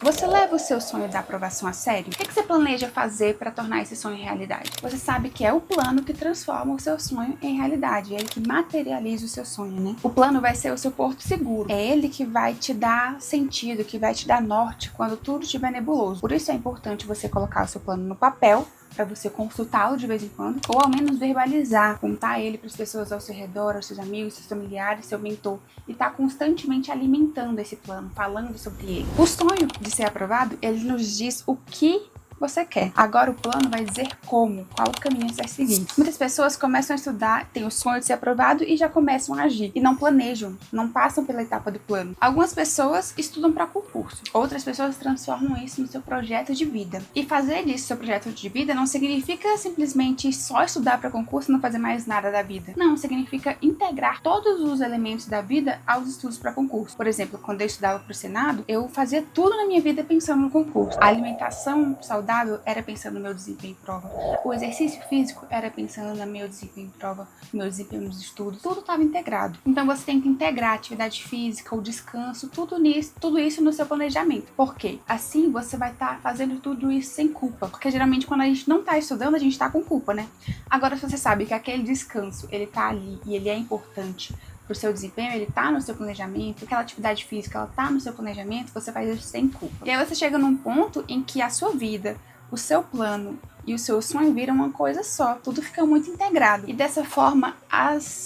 Você leva o seu sonho da aprovação a sério? O que você planeja fazer para tornar esse sonho realidade? Você sabe que é o plano que transforma o seu sonho em realidade, é ele que materializa o seu sonho, né? O plano vai ser o seu porto seguro, é ele que vai te dar sentido, que vai te dar norte quando tudo estiver nebuloso. Por isso é importante você colocar o seu plano no papel, para você consultá-lo de vez em quando, ou ao menos verbalizar, contar ele para as pessoas ao seu redor, aos seus amigos, seus familiares, seu mentor, e tá constantemente alimentando esse plano, falando sobre ele. O sonho de ser aprovado, ele nos diz o que você quer. Agora o plano vai dizer como, qual o caminho você vai seguir. Muitas pessoas começam a estudar, têm o sonho de ser aprovado e já começam a agir. E não planejam, não passam pela etapa do plano. Algumas pessoas estudam para concurso. Outras pessoas transformam isso no seu projeto de vida. E fazer disso seu projeto de vida não significa simplesmente só estudar para concurso e não fazer mais nada da vida. Não, significa integrar todos os elementos da vida aos estudos para concurso. Por exemplo, quando eu estudava para o Senado, eu fazia tudo na minha vida pensando no concurso. A alimentação saudável era pensando no meu desempenho em prova. O exercício físico era pensando no meu desempenho em prova, no meu desempenho nos estudos. Tudo estava integrado. Então você tem que integrar a atividade física, o descanso, tudo isso no seu planejamento. Por quê? Assim você vai estar fazendo tudo isso sem culpa. Porque geralmente quando a gente não está estudando, a gente está com culpa, né? Agora se você sabe que aquele descanso, ele tá ali e ele é importante pro seu desempenho, ele tá no seu planejamento, aquela atividade física, ela tá no seu planejamento, você faz isso sem culpa. E aí você chega num ponto em que a sua vida, o seu plano e o seu sonho viram uma coisa só, tudo fica muito integrado. E dessa forma,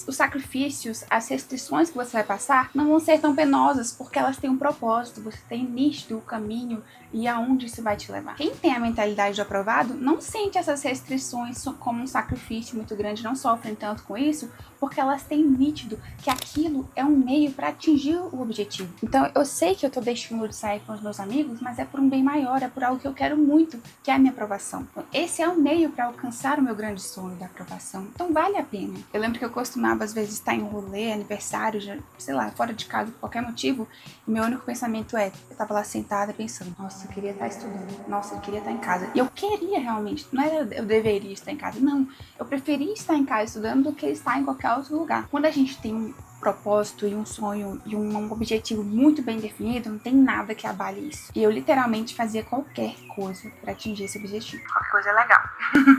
os sacrifícios, as restrições que você vai passar não vão ser tão penosas, porque elas têm um propósito, você tem nítido o caminho e aonde isso vai te levar. Quem tem a mentalidade de aprovado não sente essas restrições como um sacrifício muito grande, não sofrem tanto com isso, porque elas têm nítido que aquilo é um meio para atingir o objetivo. Então eu sei que eu tô deixando de sair com os meus amigos, mas é por um bem maior, é por algo que eu quero muito, que é a minha aprovação. Então, esse é o meio para alcançar o meu grande sonho da aprovação. Então vale a pena. Eu lembro que eu costumava às vezes estar em rolê, aniversário, sei lá, fora de casa por qualquer motivo, e meu único pensamento eu tava lá sentada pensando, nossa, eu queria estar estudando, nossa, eu queria estar em casa. E eu queria realmente, não era eu deveria estar em casa, não. Eu preferia estar em casa estudando do que estar em qualquer outro lugar. Quando a gente tem um propósito e um sonho e um objetivo muito bem definido, não tem nada que abale isso. E eu literalmente fazia qualquer coisa para atingir esse objetivo. Qualquer coisa é legal.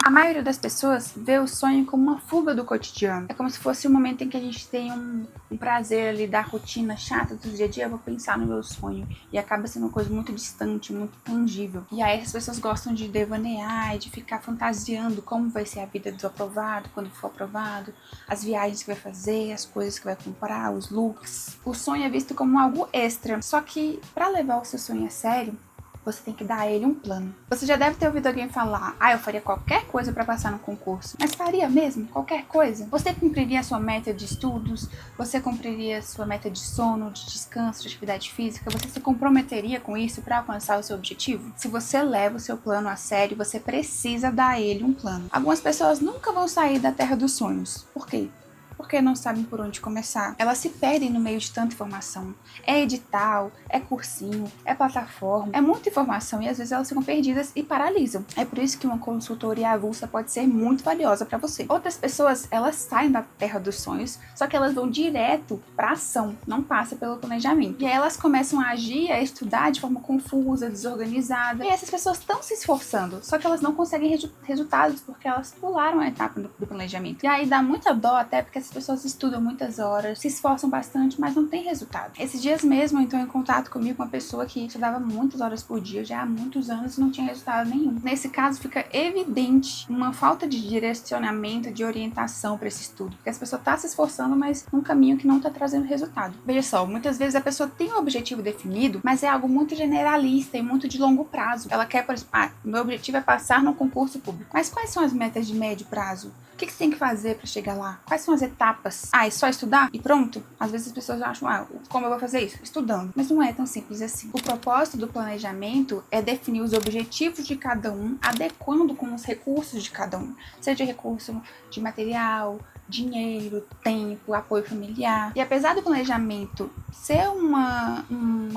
A maioria das pessoas vê o sonho como uma fuga do cotidiano. É como se fosse um momento em que a gente tem um prazer ali da rotina chata do dia a dia, eu vou pensar no meu sonho. E acaba sendo uma coisa muito distante, muito tangível. E aí as pessoas gostam de devanear e de ficar fantasiando como vai ser a vida do aprovado, quando for aprovado, as viagens que vai fazer, as coisas que vai comprar, os looks. O sonho é visto como algo extra. Só que para levar o seu sonho a sério, você tem que dar a ele um plano. Você já deve ter ouvido alguém falar, eu faria qualquer coisa para passar no concurso. Mas faria mesmo? Qualquer coisa? Você cumpriria a sua meta de estudos? Você cumpriria a sua meta de sono, de descanso, de atividade física? Você se comprometeria com isso para alcançar o seu objetivo? Se você leva o seu plano a sério, você precisa dar a ele um plano. Algumas pessoas nunca vão sair da terra dos sonhos. Por quê? Porque não sabem por onde começar. Elas se perdem no meio de tanta informação. É edital, é cursinho, é plataforma, é muita informação e às vezes elas ficam perdidas e paralisam. É por isso que uma consultoria avulsa pode ser muito valiosa para você. Outras pessoas, elas saem da terra dos sonhos, só que elas vão direto para ação, não passa pelo planejamento. E aí elas começam a agir, a estudar de forma confusa, desorganizada. E essas pessoas estão se esforçando, só que elas não conseguem resultados porque elas pularam a etapa do planejamento. E aí dá muita dó até porque as pessoas estudam muitas horas, se esforçam bastante, mas não tem resultado. Esses dias mesmo eu entrei em contato comigo com uma pessoa que estudava muitas horas por dia, já há muitos anos, e não tinha resultado nenhum. Nesse caso fica evidente uma falta de direcionamento, de orientação para esse estudo, porque as pessoas estão se esforçando, mas num caminho que não está trazendo resultado. Veja só, muitas vezes a pessoa tem um objetivo definido, mas é algo muito generalista e muito de longo prazo. Ela quer, por exemplo, meu objetivo é passar no concurso público. Mas quais são as metas de médio prazo? O que você tem que fazer para chegar lá? Quais são as etapas? É só estudar e pronto? Às vezes as pessoas acham, como eu vou fazer isso? Estudando. Mas não é tão simples assim. O propósito do planejamento é definir os objetivos de cada um, adequando com os recursos de cada um. Seja recurso de material, dinheiro, tempo, apoio familiar. E apesar do planejamento ser uma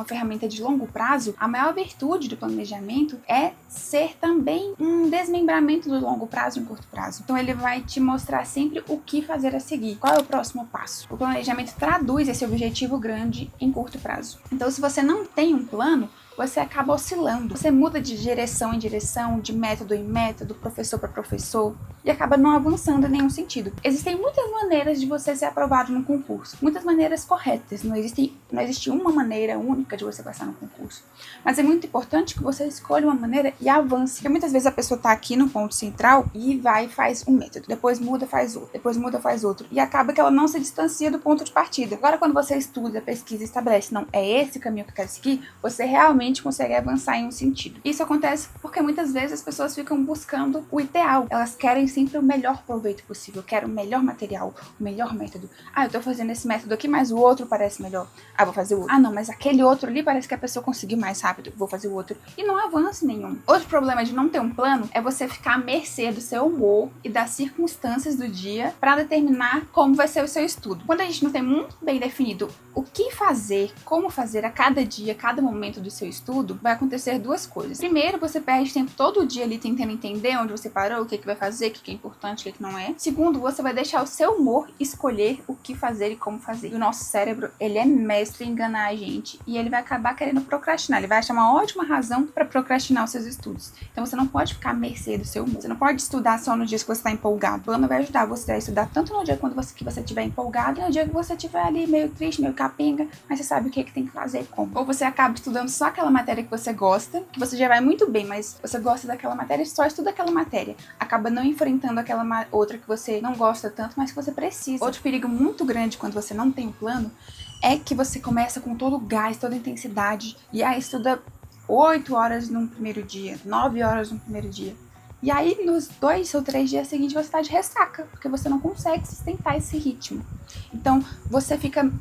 ferramenta de longo prazo, a maior virtude do planejamento é ser também um desmembramento do longo prazo em curto prazo. Então ele vai te mostrar sempre o que fazer a seguir, qual é o próximo passo. O planejamento traduz esse objetivo grande em curto prazo. Então se você não tem um plano, você acaba oscilando. Você muda de direção em direção, de método em método, professor para professor, e acaba não avançando em nenhum sentido. Existem muitas maneiras de você ser aprovado num concurso, muitas maneiras corretas, não existe uma maneira única de você passar no concurso. Mas é muito importante que você escolha uma maneira e avance. Porque muitas vezes a pessoa tá aqui no ponto central e vai e faz um método, depois muda, faz outro, depois muda, faz outro, e acaba que ela não se distancia do ponto de partida. Agora, quando você estuda, pesquisa e estabelece, não, é esse caminho que eu quero seguir, você realmente consegue avançar em um sentido. Isso acontece porque muitas vezes as pessoas ficam buscando o ideal. Elas querem sempre o melhor proveito possível. Eu quero o melhor material, o melhor método. Ah, eu tô fazendo esse método aqui, mas o outro parece melhor. Ah, vou fazer o outro. Ah, não, mas aquele outro ali parece que a pessoa conseguiu mais rápido. Vou fazer o outro. E não avança nenhum. Outro problema de não ter um plano é você ficar à mercê do seu humor e das circunstâncias do dia para determinar como vai ser o seu estudo. Quando a gente não tem muito bem definido o que fazer, como fazer a cada dia, cada momento do seu estudo, vai acontecer duas coisas. Primeiro, você perde tempo todo dia ali tentando entender onde você parou, o que vai fazer, o que é importante, o que não é. Segundo, você vai deixar o seu humor escolher o que fazer e como fazer. E o nosso cérebro, ele é mestre em enganar a gente e ele vai acabar querendo procrastinar. Ele vai achar uma ótima razão para procrastinar os seus estudos. Então você não pode ficar à mercê do seu humor. Você não pode estudar só nos dias que você está empolgado. O plano vai ajudar você a estudar tanto no dia que você estiver empolgado e no dia que você estiver ali meio triste, meio capenga, mas você sabe o que tem que fazer e como. Ou você acaba estudando só aquela matéria que você gosta, que você já vai muito bem, mas você gosta daquela matéria e só estuda aquela matéria. Acaba não enfrentando aquela outra que você não gosta tanto, mas que você precisa. Outro perigo muito grande quando você não tem um plano é que você começa com todo o gás, toda a intensidade e aí estuda 8 horas no primeiro dia, 9 horas no primeiro dia. E aí, nos 2 ou 3 dias seguintes, você tá de ressaca, porque você não consegue sustentar esse ritmo. Então, você fica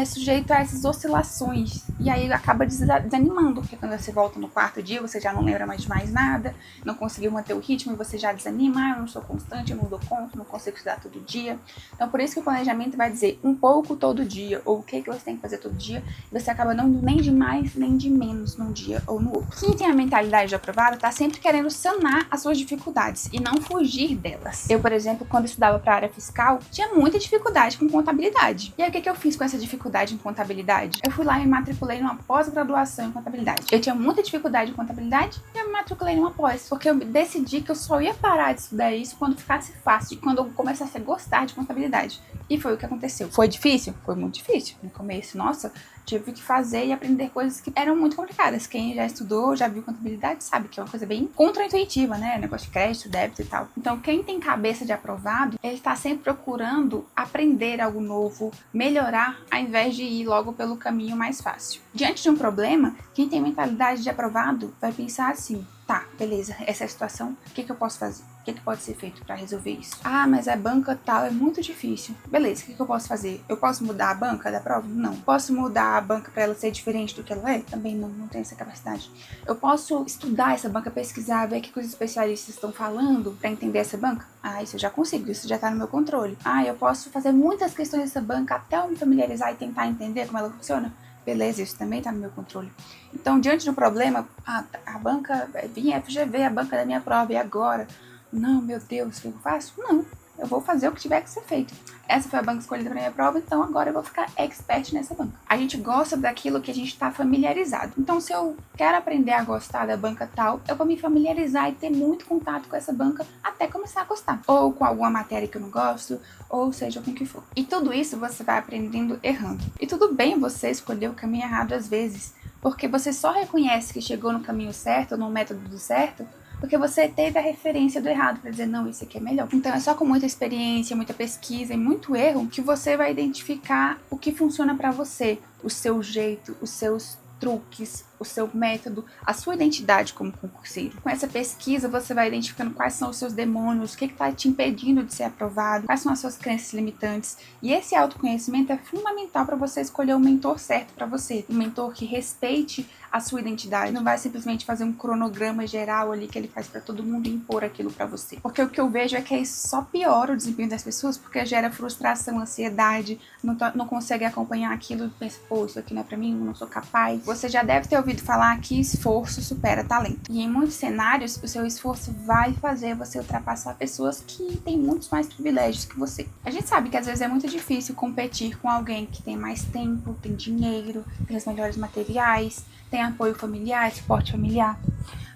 sujeito a essas oscilações. E aí acaba desanimando, porque quando você volta no quarto dia, você já não lembra mais de mais nada, não conseguiu manter o ritmo e você já desanima. Ah, eu não sou constante, eu não dou conta, não consigo estudar todo dia. Então, por isso que o planejamento vai dizer um pouco todo dia, ou o que você tem que fazer todo dia, e você acaba não indo nem de mais, nem de menos num dia ou no outro. Quem tem a mentalidade de aprovado tá sempre querendo sanar as suas dificuldades e não fugir delas. Eu, por exemplo, quando estudava para a área fiscal, tinha muita dificuldade com contabilidade. E aí, o que eu fiz com essa dificuldade em contabilidade? Eu fui lá e me matriculei numa pós-graduação em contabilidade. Eu tinha muita dificuldade em contabilidade e eu me matriculei numa pós, porque eu decidi que eu só ia parar de estudar isso quando ficasse fácil, quando eu começasse a gostar de contabilidade. E foi o que aconteceu. Foi difícil? Foi muito difícil. No começo, nossa, tive que fazer e aprender coisas que eram muito complicadas. Quem já estudou, já viu contabilidade, sabe que é uma coisa bem contraintuitiva, né? Negócio de crédito, débito e tal. Então, quem tem cabeça de aprovado, ele tá sempre procurando aprender algo novo, melhorar, ao invés de ir logo pelo caminho mais fácil. Diante de um problema, quem tem mentalidade de aprovado vai pensar assim: tá, beleza, essa é a situação, o que eu posso fazer? O que pode ser feito para resolver isso? Ah, mas a banca tal é muito difícil. Beleza, o que eu posso fazer? Eu posso mudar a banca da prova? Não. Posso mudar a banca para ela ser diferente do que ela é? Também não tenho essa capacidade. Eu posso estudar essa banca, pesquisar, ver o que os especialistas estão falando para entender essa banca? Ah, isso eu já consigo, isso já tá no meu controle. Ah, eu posso fazer muitas questões dessa banca até eu me familiarizar e tentar entender como ela funciona? Beleza, isso também tá no meu controle. Então, diante de um problema, a banca, vinha FGV, a banca da minha prova, e agora? Não, meu Deus, o que eu faço? Não, eu vou fazer o que tiver que ser feito. Essa foi a banca escolhida para minha prova, então agora eu vou ficar expert nessa banca. A gente gosta daquilo que a gente está familiarizado. Então, se eu quero aprender a gostar da banca tal, eu vou me familiarizar e ter muito contato com essa banca até começar a gostar. Ou com alguma matéria que eu não gosto, ou seja, com o que for. E tudo isso você vai aprendendo errando. E tudo bem você escolher o caminho errado às vezes, porque você só reconhece que chegou no caminho certo, ou no método do certo, porque você teve a referência do errado para dizer, não, isso aqui é melhor. Então é só com muita experiência, muita pesquisa e muito erro que você vai identificar o que funciona para você, o seu jeito, os seus truques, o seu método, a sua identidade como concurseiro. Com essa pesquisa, você vai identificando quais são os seus demônios, o que está te impedindo de ser aprovado, quais são as suas crenças limitantes. E esse autoconhecimento é fundamental para você escolher o mentor certo para você. Um mentor que respeite a sua identidade. Não vai simplesmente fazer um cronograma geral ali que ele faz para todo mundo e impor aquilo para você. Porque o que eu vejo é que isso só piora o desempenho das pessoas, porque gera frustração, ansiedade, não consegue acompanhar aquilo, pensa, pô, isso aqui não é para mim, eu não sou capaz. Você já deve ter ouvido falar que esforço supera talento. E em muitos cenários, o seu esforço vai fazer você ultrapassar pessoas que têm muitos mais privilégios que você. A gente sabe que às vezes é muito difícil competir com alguém que tem mais tempo, tem dinheiro, tem os melhores materiais, tem apoio familiar, suporte familiar.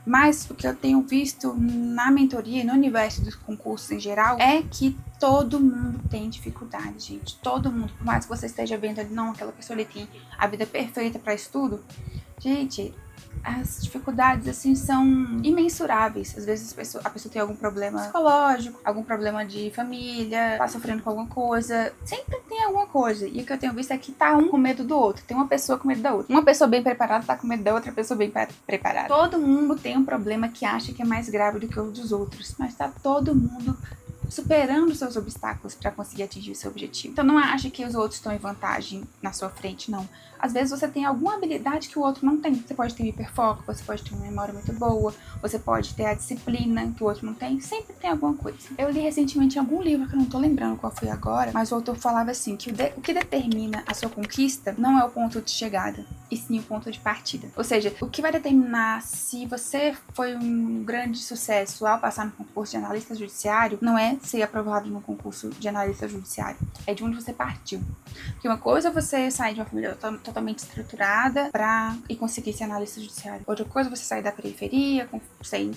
Mas o que eu tenho visto na mentoria e no universo dos concursos em geral é que todo mundo tem dificuldade, gente. Todo mundo, por mais que você esteja vendo ali, não, aquela pessoa ali tem a vida perfeita para estudo. Gente, as dificuldades, assim, são imensuráveis. Às vezes a pessoa tem algum problema psicológico, algum problema de família, tá sofrendo com alguma coisa. Sempre tem alguma coisa. E o que eu tenho visto é que tá um com medo do outro. Tem uma pessoa com medo da outra. Uma pessoa bem preparada tá com medo da outra pessoa bem preparada. Todo mundo tem um problema que acha que é mais grave do que o dos outros. Mas tá todo mundo superando seus obstáculos para conseguir atingir o seu objetivo. Então não ache que os outros estão em vantagem na sua frente, não. Às vezes você tem alguma habilidade que o outro não tem. Você pode ter hiperfoco, você pode ter uma memória muito boa, você pode ter a disciplina que o outro não tem. Sempre tem alguma coisa. Eu li recentemente em algum livro, que eu não tô lembrando qual foi agora, mas o autor falava assim, que o que determina a sua conquista não é o ponto de chegada, e sim o ponto de partida. Ou seja, o que vai determinar se você foi um grande sucesso ao passar no concurso de analista judiciário não é ser aprovado no concurso de analista judiciário, é de onde você partiu. Porque uma coisa é você sair de uma família totalmente estruturada e conseguir ser analista judiciário. Outra coisa é você sair da periferia, sem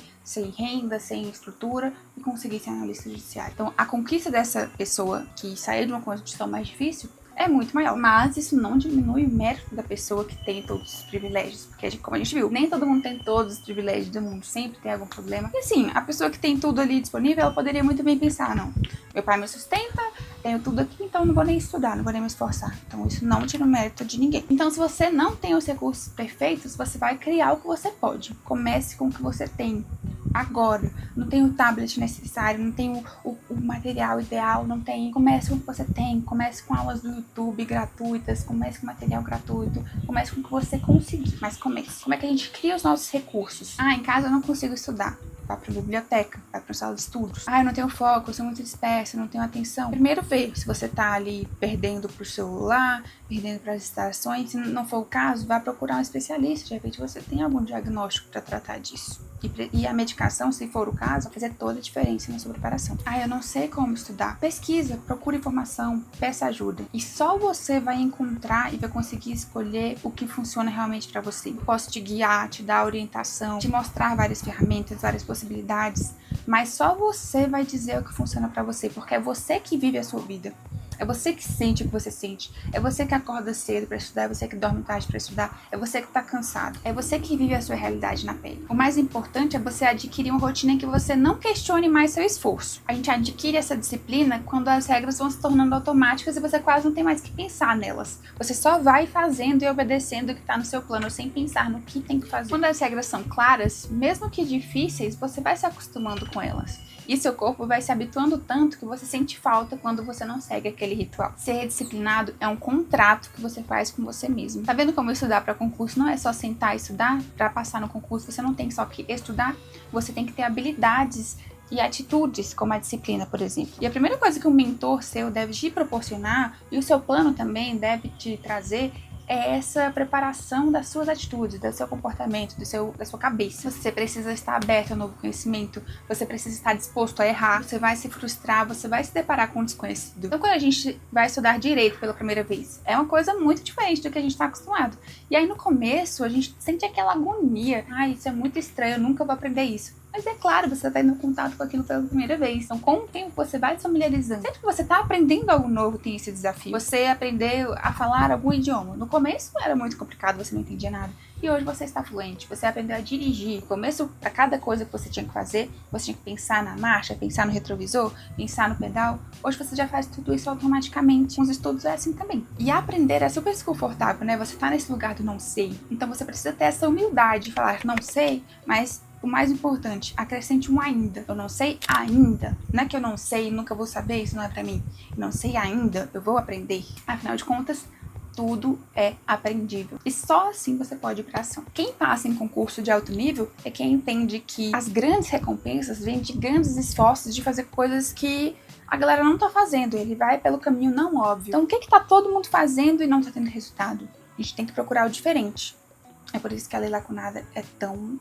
renda, sem estrutura, e conseguir ser analista judiciário. Então, a conquista dessa pessoa que saiu de uma condição mais difícil é muito maior. Mas isso não diminui o mérito da pessoa que tem todos os privilégios. Porque, como a gente viu, nem todo mundo tem todos os privilégios do mundo. Sempre tem algum problema. E assim, a pessoa que tem tudo ali disponível, ela poderia muito bem pensar, não, meu pai me sustenta, tenho tudo aqui, então não vou nem estudar, não vou nem me esforçar. Então isso não tira o mérito de ninguém. Então se você não tem os recursos perfeitos, você vai criar o que você pode. Comece com o que você tem agora. Não tem o tablet necessário, não tem o material ideal, não tem. Comece com o que você tem, comece com aulas do YouTube gratuitas, comece com material gratuito, comece com o que você conseguir, mas comece. Como é que a gente cria os nossos recursos? Ah, em casa eu não consigo estudar. Vai pra biblioteca, vai pra sala de estudos. Ah, eu não tenho foco, eu sou muito dispersa, eu não tenho atenção. Primeiro vê se você tá ali perdendo pro celular, perdendo pras distrações. Se não for o caso, vá procurar um especialista. De repente você tem algum diagnóstico para tratar disso. E a medicação, se for o caso, vai fazer toda a diferença na sua preparação. Ah, eu não sei como estudar. Pesquisa, procure informação, peça ajuda. E só você vai encontrar e vai conseguir escolher o que funciona realmente para você. Eu posso te guiar, te dar orientação, te mostrar várias ferramentas, várias possibilidades, mas só você vai dizer o que funciona para você, porque é você que vive a sua vida. É você que sente o que você sente. É você que acorda cedo pra estudar. É você que dorme tarde pra estudar. É você que tá cansado. É você que vive a sua realidade na pele. O mais importante é você adquirir uma rotina em que você não questione mais seu esforço. A gente adquire essa disciplina quando as regras vão se tornando automáticas e você quase não tem mais que pensar nelas. Você só vai fazendo e obedecendo o que tá no seu plano sem pensar no que tem que fazer. Quando as regras são claras, mesmo que difíceis, você vai se acostumando com elas. E seu corpo vai se habituando tanto que você sente falta quando você não segue aquele ritual. Ser disciplinado é um contrato que você faz com você mesmo. Tá vendo como estudar para concurso não é só sentar e estudar? Para passar no concurso você não tem só que estudar, você tem que ter habilidades e atitudes, como a disciplina, por exemplo. E a primeira coisa que um mentor seu deve te proporcionar, e o seu plano também deve te trazer, é essa preparação das suas atitudes, do seu comportamento, da sua cabeça. Você precisa estar aberto ao novo conhecimento, você precisa estar disposto a errar, você vai se frustrar, você vai se deparar com o desconhecido. Então, quando a gente vai estudar direito pela primeira vez, é uma coisa muito diferente do que a gente está acostumado. E aí, no começo, a gente sente aquela agonia. Ah, isso é muito estranho, eu nunca vou aprender isso. Mas é claro, você está tendo contato com aquilo pela primeira vez. Então, com o tempo, você vai se familiarizando. Sempre que você está aprendendo algo novo, tem esse desafio. Você aprendeu a falar algum idioma. No começo era muito complicado, você não entendia nada. E hoje você está fluente, você aprendeu a dirigir. No começo, para cada coisa que você tinha que fazer, você tinha que pensar na marcha, pensar no retrovisor, pensar no pedal. Hoje você já faz tudo isso automaticamente. Com os estudos é assim também. E aprender é super desconfortável, né? Você tá nesse lugar do não sei. Então você precisa ter essa humildade de falar, não sei, mas o mais importante, acrescente um ainda. Eu não sei ainda. Não é que eu não sei e nunca vou saber, isso não é pra mim. Eu não sei ainda, eu vou aprender. Afinal de contas, tudo é aprendível. E só assim você pode ir pra ação. Quem passa em concurso de alto nível é quem entende que as grandes recompensas vêm de grandes esforços de fazer coisas que a galera não tá fazendo. Ele vai pelo caminho não óbvio. Então o que tá todo mundo fazendo e não tá tendo resultado? A gente tem que procurar o diferente. É por isso que a Lei Lacunada é tão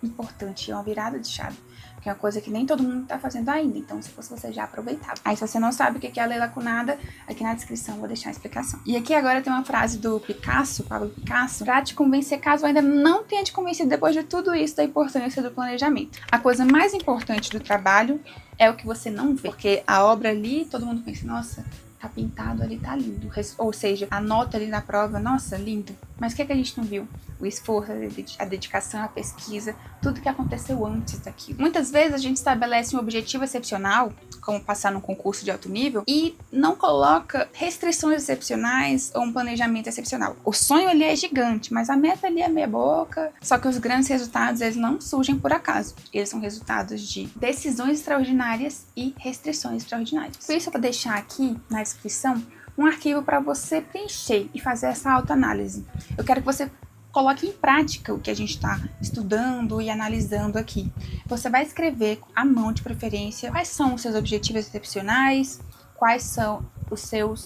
importante, é uma virada de chave. Que é uma coisa que nem todo mundo tá fazendo ainda, então se fosse você já aproveitava. Aí se você não sabe o que é a lei lacunada, aqui na descrição eu vou deixar a explicação. E aqui agora tem uma frase do Picasso, Pablo Picasso, pra te convencer caso ainda não tenha te convencido depois de tudo isso da importância do planejamento. A coisa mais importante do trabalho é o que você não vê, porque a obra ali, todo mundo pensa, nossa, tá pintado ali, tá lindo. Ou seja, a nota ali na prova, nossa, lindo. Mas o que é que a gente não viu? O esforço, a dedicação, a pesquisa, tudo que aconteceu antes daquilo. Muitas vezes a gente estabelece um objetivo excepcional, como passar num concurso de alto nível, e não coloca restrições excepcionais ou um planejamento excepcional. O sonho ali é gigante, mas a meta ali é meia boca. Só que os grandes resultados, eles não surgem por acaso. Eles são resultados de decisões extraordinárias e restrições extraordinárias. Por isso eu vou deixar aqui na descrição um arquivo para você preencher e fazer essa autoanálise. Eu quero que você coloque em prática o que a gente está estudando e analisando aqui. Você vai escrever à mão, de preferência, quais são os seus objetivos excepcionais, quais são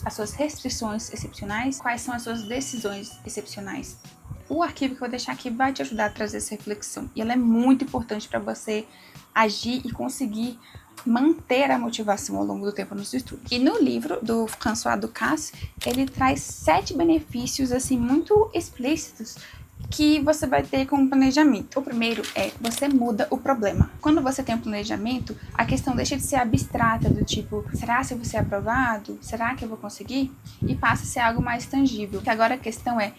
as suas restrições excepcionais, quais são as suas decisões excepcionais. O arquivo que eu vou deixar aqui vai te ajudar a trazer essa reflexão. E ela é muito importante para você agir e conseguir manter a motivação ao longo do tempo nos estudos. E no livro do François Ducasse, ele traz 7 benefícios assim muito explícitos que você vai ter com o planejamento. O primeiro é, você muda o problema. Quando você tem um planejamento, a questão deixa de ser abstrata, do tipo, será que eu vou ser aprovado? Será que eu vou conseguir? E passa a ser algo mais tangível. Que agora a questão é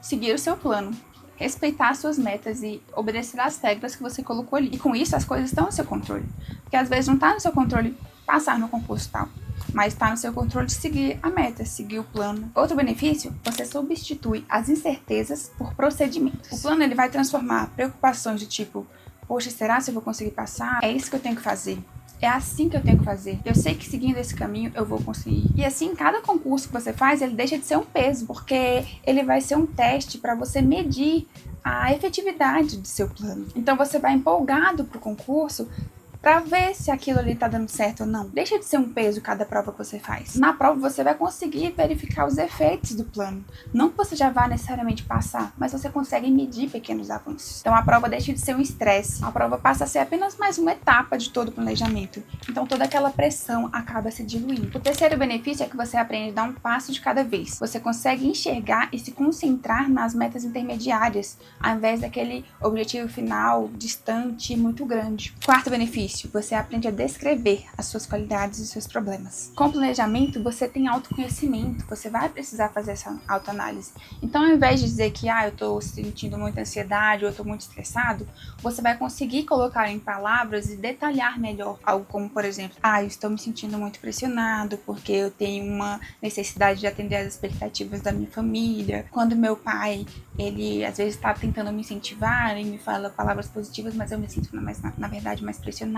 seguir o seu plano, respeitar as suas metas e obedecer às regras que você colocou ali. E com isso, as coisas estão no seu controle. Porque às vezes não está no seu controle passar no concurso tal, mas está no seu controle seguir a meta, seguir o plano. Outro benefício, você substitui as incertezas por procedimentos. O plano ele vai transformar preocupações de tipo, poxa, será que eu vou conseguir passar? É isso que eu tenho que fazer. É assim que eu tenho que fazer. Eu sei que seguindo esse caminho eu vou conseguir. E assim, cada concurso que você faz, ele deixa de ser um peso, porque ele vai ser um teste para você medir a efetividade do seu plano. Então você vai empolgado pro concurso para ver se aquilo ali tá dando certo ou não. Deixa de ser um peso cada prova que você faz. Na prova você vai conseguir verificar os efeitos do plano. Não que você já vá necessariamente passar, mas você consegue medir pequenos avanços. Então a prova deixa de ser um estresse. A prova passa a ser apenas mais uma etapa de todo o planejamento. Então toda aquela pressão acaba se diluindo. O terceiro benefício é que você aprende a dar um passo de cada vez. Você consegue enxergar e se concentrar nas metas intermediárias, ao invés daquele objetivo final distante e muito grande. Quarto benefício, você aprende a descrever as suas qualidades e seus problemas. Com planejamento, você tem autoconhecimento, você vai precisar fazer essa autoanálise. Então, ao invés de dizer que eu tô sentindo muita ansiedade ou eu tô muito estressado, você vai conseguir colocar em palavras e detalhar melhor algo como, por exemplo, eu estou me sentindo muito pressionado porque eu tenho uma necessidade de atender às expectativas da minha família. Quando meu pai, ele às vezes está tentando me incentivar e me fala palavras positivas, mas eu me sinto na verdade mais pressionado.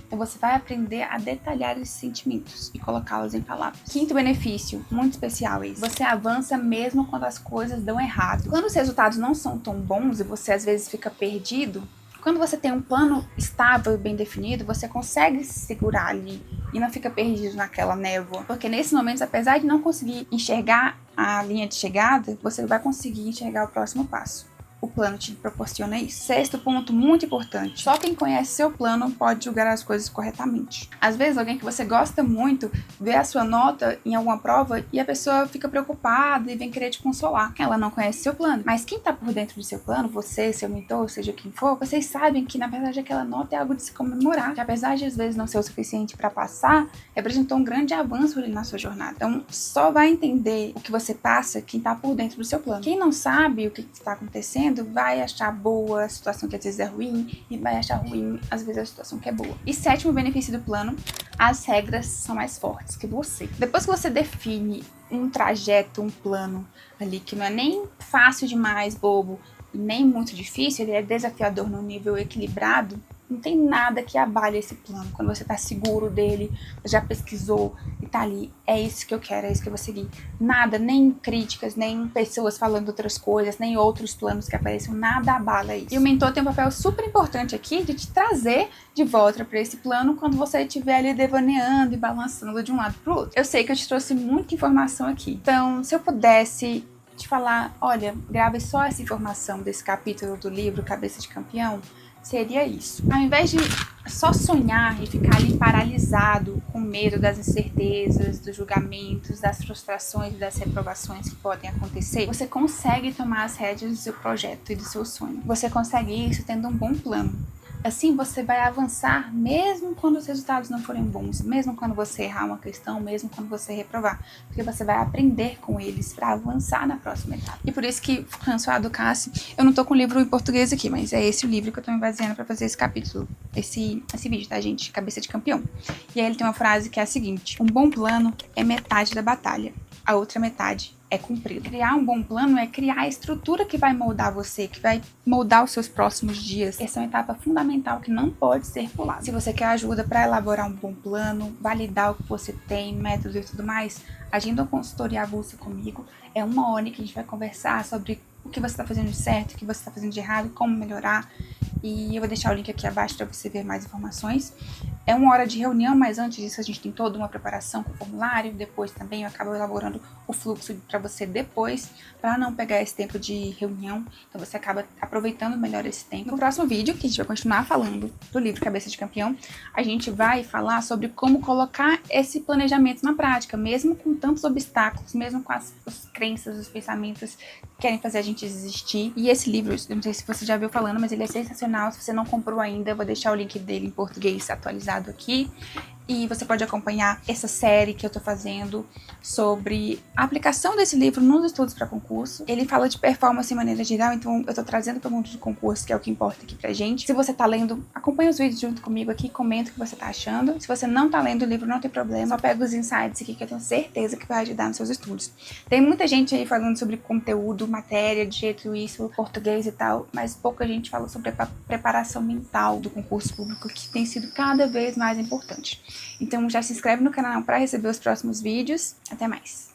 Então você vai aprender a detalhar esses sentimentos e colocá-los em palavras. Quinto benefício, muito especial esse. Você avança mesmo quando as coisas dão errado. Quando os resultados não são tão bons e você às vezes fica perdido, quando você tem um plano estável e bem definido, você consegue se segurar ali e não fica perdido naquela névoa. Porque nesses momentos, apesar de não conseguir enxergar a linha de chegada, você vai conseguir enxergar o próximo passo. O plano te proporciona isso. Sexto ponto, muito importante. Só quem conhece seu plano pode julgar as coisas corretamente. Às vezes, alguém que você gosta muito vê a sua nota em alguma prova e a pessoa fica preocupada e vem querer te consolar. Ela não conhece seu plano. Mas quem tá por dentro do seu plano, você, seu mentor, seja quem for, vocês sabem que, na verdade, aquela nota é algo de se comemorar. Que apesar de, às vezes, não ser o suficiente para passar, representou um grande avanço ali na sua jornada. Então, só vai entender o que você passa quem tá por dentro do seu plano. Quem não sabe o que está acontecendo, vai achar boa a situação que às vezes é ruim e vai achar ruim às vezes a situação que é boa. E sétimo benefício do plano, as regras são mais fortes que você. Depois que você define um trajeto, um plano ali que não é nem fácil demais, bobo, e nem muito difícil, ele é desafiador no nível equilibrado, não tem nada que abale esse plano. Quando você tá seguro dele, já pesquisou e tá ali, é isso que eu quero, é isso que eu vou seguir. Nada, nem críticas, nem pessoas falando outras coisas, nem outros planos que apareçam, nada abala isso. E o mentor tem um papel super importante aqui de te trazer de volta para esse plano quando você estiver ali devaneando e balançando de um lado pro outro. Eu sei que eu te trouxe muita informação aqui. Então, se eu pudesse te falar, olha, grave só essa informação desse capítulo do livro Cabeça de Campeão, seria isso. Ao invés de só sonhar e ficar ali paralisado, com medo das incertezas, dos julgamentos, das frustrações e das reprovações que podem acontecer, você consegue tomar as rédeas do seu projeto e do seu sonho. Você consegue isso tendo um bom plano. Assim você vai avançar mesmo quando os resultados não forem bons, mesmo quando você errar uma questão, mesmo quando você reprovar, porque você vai aprender com eles para avançar na próxima etapa. E por isso que François Ducasse, eu não tô com o livro em português aqui, mas é esse o livro que eu tô me baseando para fazer esse capítulo, esse vídeo, tá, gente? Cabeça de campeão. E aí ele tem uma frase que é a seguinte: um bom plano é metade da batalha, a outra metade é cumprido. Criar um bom plano é criar a estrutura que vai moldar você, que vai moldar os seus próximos dias. Essa é uma etapa fundamental que não pode ser pulada. Se você quer ajuda para elaborar um bom plano, validar o que você tem, métodos e tudo mais, agenda uma consultoria avulsa comigo. É uma hora que a gente vai conversar sobre o que você está fazendo de certo, o que você está fazendo de errado, como melhorar. E eu vou deixar o link aqui abaixo para você ver mais informações. É uma hora de reunião, mas antes disso a gente tem toda uma preparação com o formulário. Depois também eu acabo elaborando o fluxo para você depois, para não pegar esse tempo de reunião. Então você acaba aproveitando melhor esse tempo. No próximo vídeo, que a gente vai continuar falando do livro Cabeça de Campeão, a gente vai falar sobre como colocar esse planejamento na prática, mesmo com tantos obstáculos, mesmo com as crenças, os pensamentos que querem fazer a gente desistir. E esse livro, eu não sei se você já viu falando, mas ele é sensacional. Se você não comprou ainda, eu vou deixar o link dele em português atualizado aqui. E você pode acompanhar essa série que eu tô fazendo sobre a aplicação desse livro nos estudos para concurso. Ele fala de performance de maneira geral, então eu tô trazendo para o mundo de concurso, que é o que importa aqui pra gente. Se você tá lendo, acompanha os vídeos junto comigo aqui, comenta o que você tá achando. Se você não tá lendo o livro, não tem problema, só pega os insights aqui que eu tenho certeza que vai ajudar nos seus estudos. Tem muita gente aí falando sobre conteúdo, matéria, de jeito isso, português e tal, mas pouca gente fala sobre a preparação mental do concurso público, que tem sido cada vez mais importante. Então já se inscreve no canal para receber os próximos vídeos. Até mais!